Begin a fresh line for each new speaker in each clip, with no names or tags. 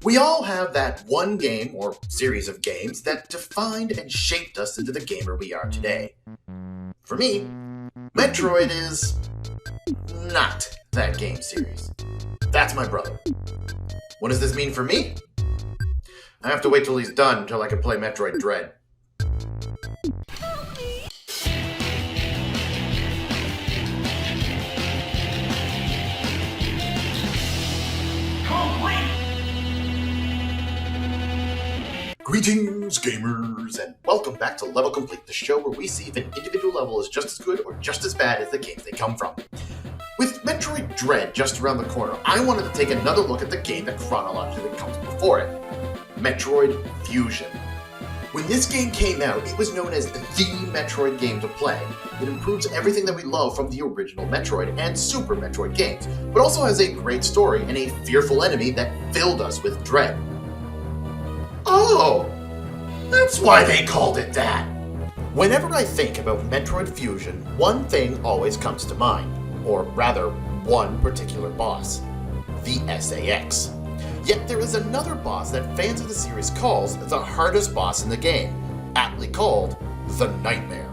We all have that one game or series of games that defined and shaped us into the gamer we are today. For me, Metroid is not that game series. That's my brother. What does this mean for me? I have to wait till he's done until I can play Metroid Dread. Greetings, gamers, and welcome back to Level Complete, the show where we see if an individual level is just as good or just as bad as the games they come from. With Metroid Dread just around the corner, I wanted to take another look at the game that chronologically comes before it, Metroid Fusion. When this game came out, it was known as the Metroid game to play. It improves everything that we love from the original Metroid and Super Metroid games, but also has a great story and a fearful enemy that filled us with dread. Oh, that's why they called it that. Whenever I think about Metroid Fusion, one thing always comes to mind, or rather, one particular boss, the SAX. Yet there is another boss that fans of the series calls the hardest boss in the game, aptly called the Nightmare.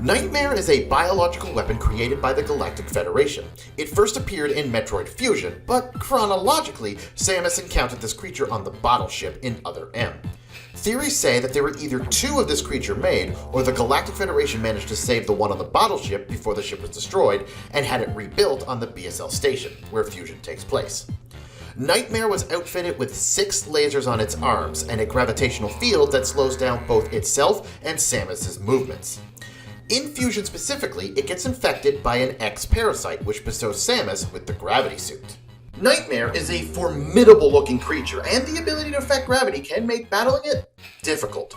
Nightmare is a biological weapon created by the Galactic Federation. It first appeared in Metroid Fusion, but chronologically, Samus encountered this creature on the bottle ship in Other M. Theories say that there were either two of this creature made, or the Galactic Federation managed to save the one on the bottle ship before the ship was destroyed, and had it rebuilt on the BSL station, where Fusion takes place. Nightmare was outfitted with 6 lasers on its arms, and a gravitational field that slows down both itself and Samus's movements. In Fusion specifically, it gets infected by an X-parasite, which bestows Samus with the gravity suit. Nightmare is a formidable-looking creature, and the ability to affect gravity can make battling it difficult.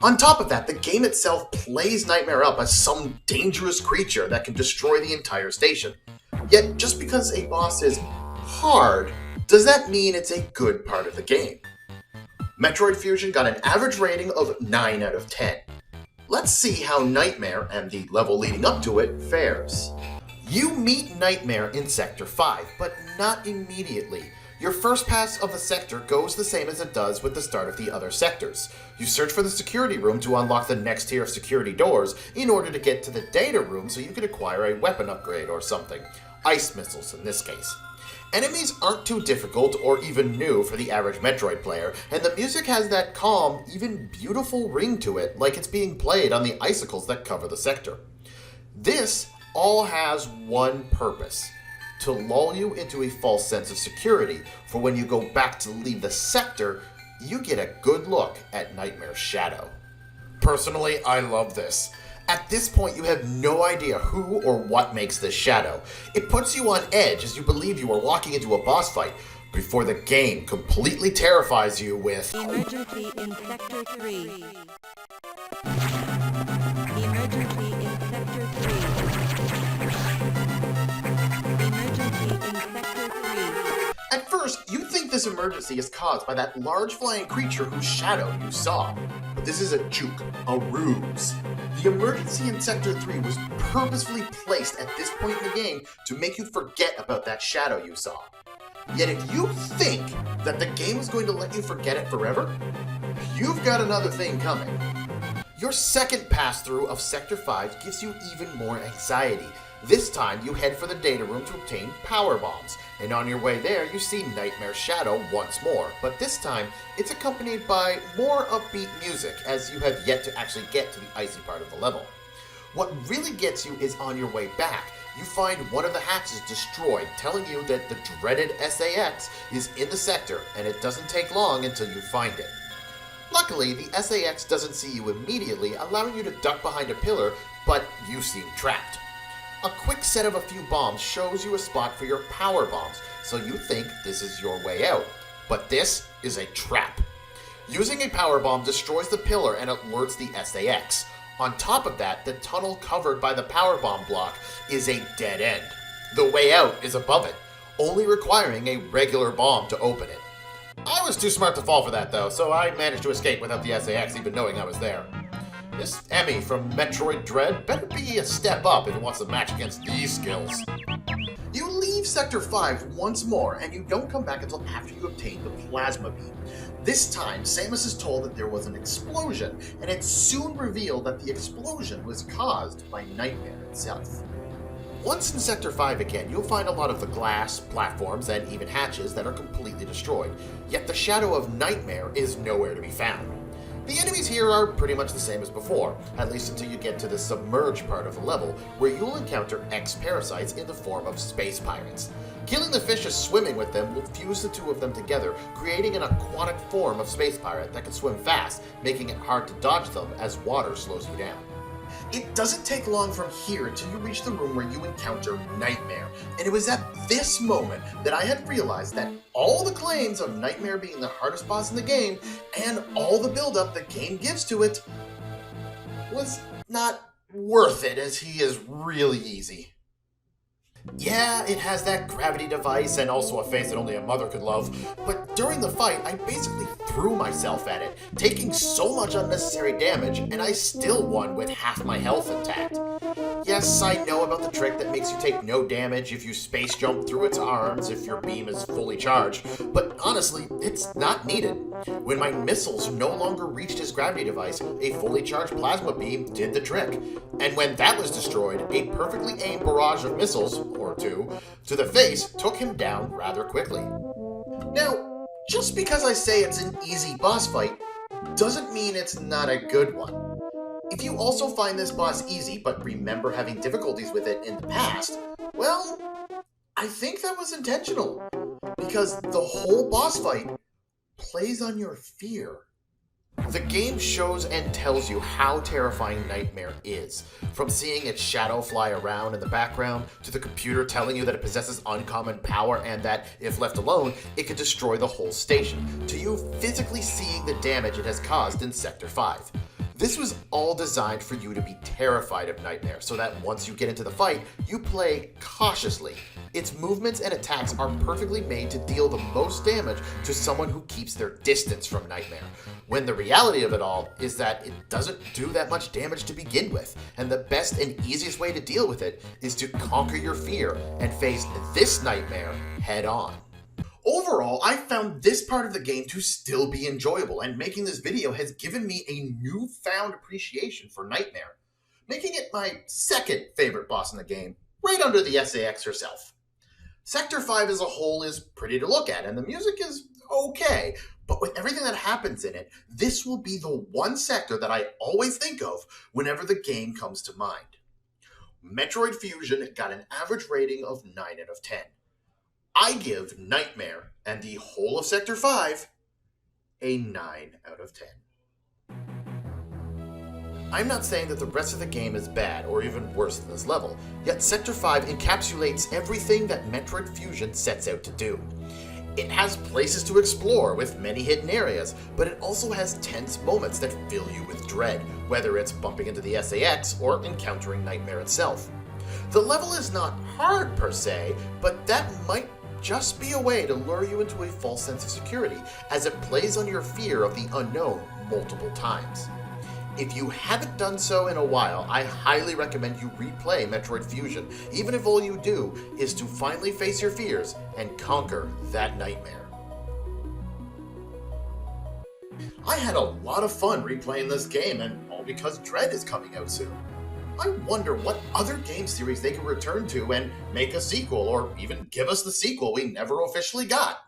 On top of that, the game itself plays Nightmare up as some dangerous creature that can destroy the entire station. Yet, just because a boss is hard, does that mean it's a good part of the game? Metroid Fusion got an average rating of 9 out of 10. Let's see how Nightmare, and the level leading up to it, fares. You meet Nightmare in Sector 5, but not immediately. Your first pass of the sector goes the same as it does with the start of the other sectors. You search for the security room to unlock the next tier of security doors in order to get to the data room so you can acquire a weapon upgrade or something. Ice missiles in this case. Enemies aren't too difficult or even new for the average Metroid player, and the music has that calm, even beautiful ring to it, like it's being played on the icicles that cover the sector. This all has one purpose: to lull you into a false sense of security, for when you go back to leave the sector, you get a good look at Nightmare's shadow. Personally, I love this. At this point, you have no idea who or what makes this shadow. It puts you on edge as you believe you are walking into a boss fight, before the game completely terrifies you with
Emergency in Sector 3. Emergency in Sector 3. Emergency in Sector 3.
At first, you think this emergency is caused by that large flying creature whose shadow you saw. But this is a juke, a ruse. The emergency in Sector 3 was purposefully placed at this point in the game to make you forget about that shadow you saw. Yet if you think that the game is going to let you forget it forever, you've got another thing coming. Your second pass-through of Sector 5 gives you even more anxiety. This time, you head for the data room to obtain power bombs, and on your way there, you see Nightmare's shadow once more, but this time, it's accompanied by more upbeat music, as you have yet to actually get to the icy part of the level. What really gets you is on your way back. You find one of the hatches destroyed, telling you that the dreaded SAX is in the sector, and it doesn't take long until you find it. Luckily, the SAX doesn't see you immediately, allowing you to duck behind a pillar, but you seem trapped. A quick set of a few bombs shows you a spot for your power bombs, so you think this is your way out. But this is a trap. Using a power bomb destroys the pillar and alerts the SAX. On top of that, the tunnel covered by the power bomb block is a dead end. The way out is above it, only requiring a regular bomb to open it. I was too smart to fall for that, though, so I managed to escape without the SAX even knowing I was there. This Emmy from Metroid Dread better be a step up if it wants to match against these skills. You leave Sector 5 once more, and you don't come back until after you obtain the plasma beam. This time, Samus is told that there was an explosion, and it's soon revealed that the explosion was caused by Nightmare itself. Once in Sector 5 again, you'll find a lot of the glass, platforms, and even hatches that are completely destroyed, yet the shadow of Nightmare is nowhere to be found. The enemies here are pretty much the same as before, at least until you get to the submerged part of the level, where you'll encounter X-parasites in the form of space pirates. Killing the fishes swimming with them will fuse the two of them together, creating an aquatic form of space pirate that can swim fast, making it hard to dodge them as water slows you down. It doesn't take long from here until you reach the room where you encounter Nightmare, and it was at this moment that I had realized that all the claims of Nightmare being the hardest boss in the game, and all the build-up the game gives to it, was not worth it, as he is really easy. Yeah, it has that gravity device and also a face that only a mother could love, but during the fight, I basically threw myself at it, taking so much unnecessary damage, and I still won with half my health intact. Yes, I know about the trick that makes you take no damage if you space jump through its arms if your beam is fully charged, but honestly, it's not needed. When my missiles no longer reached his gravity device, a fully charged plasma beam did the trick, and when that was destroyed, a perfectly aimed barrage of missiles, or two, to the face took him down rather quickly. Now, just because I say it's an easy boss fight, doesn't mean it's not a good one. If you also find this boss easy, but remember having difficulties with it in the past, well, I think that was intentional, because the whole boss fight plays on your fear. The game shows and tells you how terrifying Nightmare is, from seeing its shadow fly around in the background, to the computer telling you that it possesses uncommon power and that, if left alone, it could destroy the whole station, to you physically seeing the damage it has caused in Sector 5. This was all designed for you to be terrified of Nightmare, so that once you get into the fight, you play cautiously. Its movements and attacks are perfectly made to deal the most damage to someone who keeps their distance from Nightmare, when the reality of it all is that it doesn't do that much damage to begin with, and the best and easiest way to deal with it is to conquer your fear and face this Nightmare head on. Overall, I found this part of the game to still be enjoyable, and making this video has given me a newfound appreciation for Nightmare, making it my second favorite boss in the game, right under the SAX herself. Sector 5 as a whole is pretty to look at, and the music is okay, but with everything that happens in it, this will be the one sector that I always think of whenever the game comes to mind. Metroid Fusion got an average rating of 9 out of 10. I give Nightmare and the whole of Sector 5 a 9 out of 10. I'm not saying that the rest of the game is bad or even worse than this level, yet Sector 5 encapsulates everything that Metroid Fusion sets out to do. It has places to explore with many hidden areas, but it also has tense moments that fill you with dread, whether it's bumping into the SAX or encountering Nightmare itself. The level is not hard per se, but that might just be a way to lure you into a false sense of security, as it plays on your fear of the unknown multiple times. If you haven't done so in a while, I highly recommend you replay Metroid Fusion, even if all you do is to finally face your fears and conquer that nightmare. I had a lot of fun replaying this game, and all because Dread is coming out soon. I wonder what other game series they could return to and make a sequel, or even give us the sequel we never officially got.